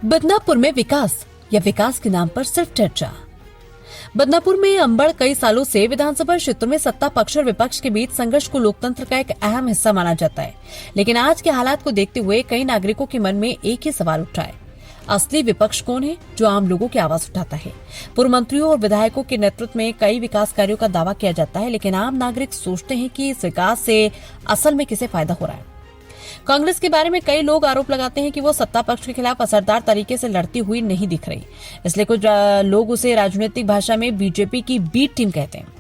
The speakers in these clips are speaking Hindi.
बदनापुर में विकास या विकास के नाम पर सिर्फ चर्चा। बदनापुर में अंबड़ कई सालों से विधानसभा क्षेत्र में सत्ता पक्ष और विपक्ष के बीच संघर्ष को लोकतंत्र का एक अहम हिस्सा माना जाता है, लेकिन आज के हालात को देखते हुए कई नागरिकों के मन में एक ही सवाल उठा है, असली विपक्ष कौन है जो आम लोगों की आवाज उठाता है। पूर्व मंत्रियों और विधायकों के नेतृत्व में कई विकास कार्यों का दावा किया जाता है, लेकिन आम नागरिक सोचते हैं कि इस विकास से असल में किसे फायदा हो रहा है। कांग्रेस के बारे में कई लोग आरोप लगाते हैं कि वो सत्ता पक्ष के खिलाफ असरदार तरीके से लड़ती हुई नहीं दिख रही, इसलिए कुछ लोग उसे राजनीतिक भाषा में बीजेपी की बी टीम कहते हैं।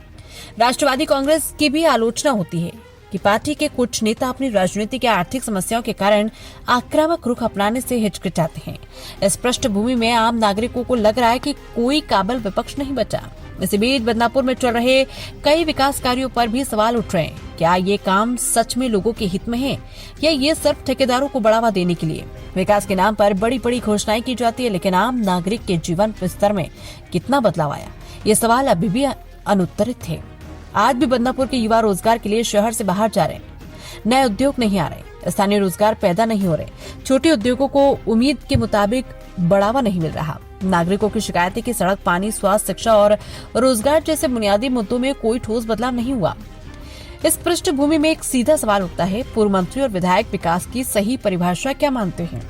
राष्ट्रवादी कांग्रेस की भी आलोचना होती है कि पार्टी के कुछ नेता अपनी राजनीतिक या आर्थिक समस्याओं के कारण आक्रामक रुख अपनाने से हिचकिचाते हैं। इस पृष्ठभूमि में आम नागरिकों को लग रहा है कि कोई काबिल विपक्ष नहीं बचा। इसी बीच बदनापुर में चल रहे कई विकास कार्यों पर भी सवाल उठ रहे हैं। क्या ये काम सच में लोगों के हित में है या ये सिर्फ ठेकेदारों को बढ़ावा देने के लिए? विकास के नाम पर बड़ी बड़ी घोषणाएं की जाती है, लेकिन आम नागरिक के जीवन स्तर में कितना बदलाव आया, ये सवाल अभी भी अनुत्तरित है। आज भी बदनापुर के युवा रोजगार के लिए शहर से बाहर जा रहे हैं, नए उद्योग नहीं आ रहे, स्थानीय रोजगार पैदा नहीं हो रहे, छोटे उद्योगों को उम्मीद के मुताबिक बढ़ावा नहीं मिल रहा। नागरिकों की शिकायत है कि सड़क, पानी, स्वास्थ्य, शिक्षा और रोजगार जैसे बुनियादी मुद्दों में कोई ठोस बदलाव नहीं हुआ। इस पृष्ठभूमि में एक सीधा सवाल उठता है, पूर्व मंत्री और विधायक विकास की सही परिभाषा क्या मानते हैं?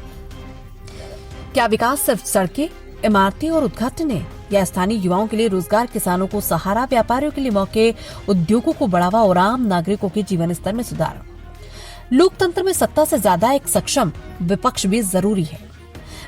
क्या विकास सिर्फ सड़कें, इमारतें और उद्घाटन है, या स्थानीय युवाओं के लिए रोजगार, किसानों को सहारा, व्यापारियों के लिए मौके, उद्योगों को बढ़ावा और आम नागरिकों के जीवन स्तर में सुधार? लोकतंत्र में सत्ता से ज्यादा एक सक्षम विपक्ष भी जरूरी है।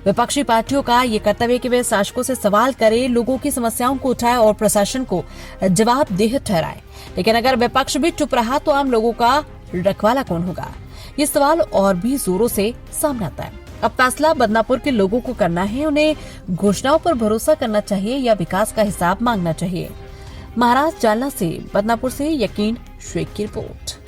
विपक्षी पार्टियों का ये कर्तव्य है कि वे शासकों से सवाल करे, लोगों की समस्याओं को उठाए और प्रशासन को जवाबदेह ठहराए। लेकिन अगर विपक्ष भी चुप रहा तो आम लोगों का रखवाला कौन होगा? ये सवाल और भी जोरों से सामने आता है। अब फैसला बदनापुर के लोगों को करना है, उन्हें घोषणाओं पर भरोसा करना चाहिए या विकास का हिसाब मांगना चाहिए। महाराष्ट्र जालना से बदनापुर से यकीन शेख की रिपोर्ट।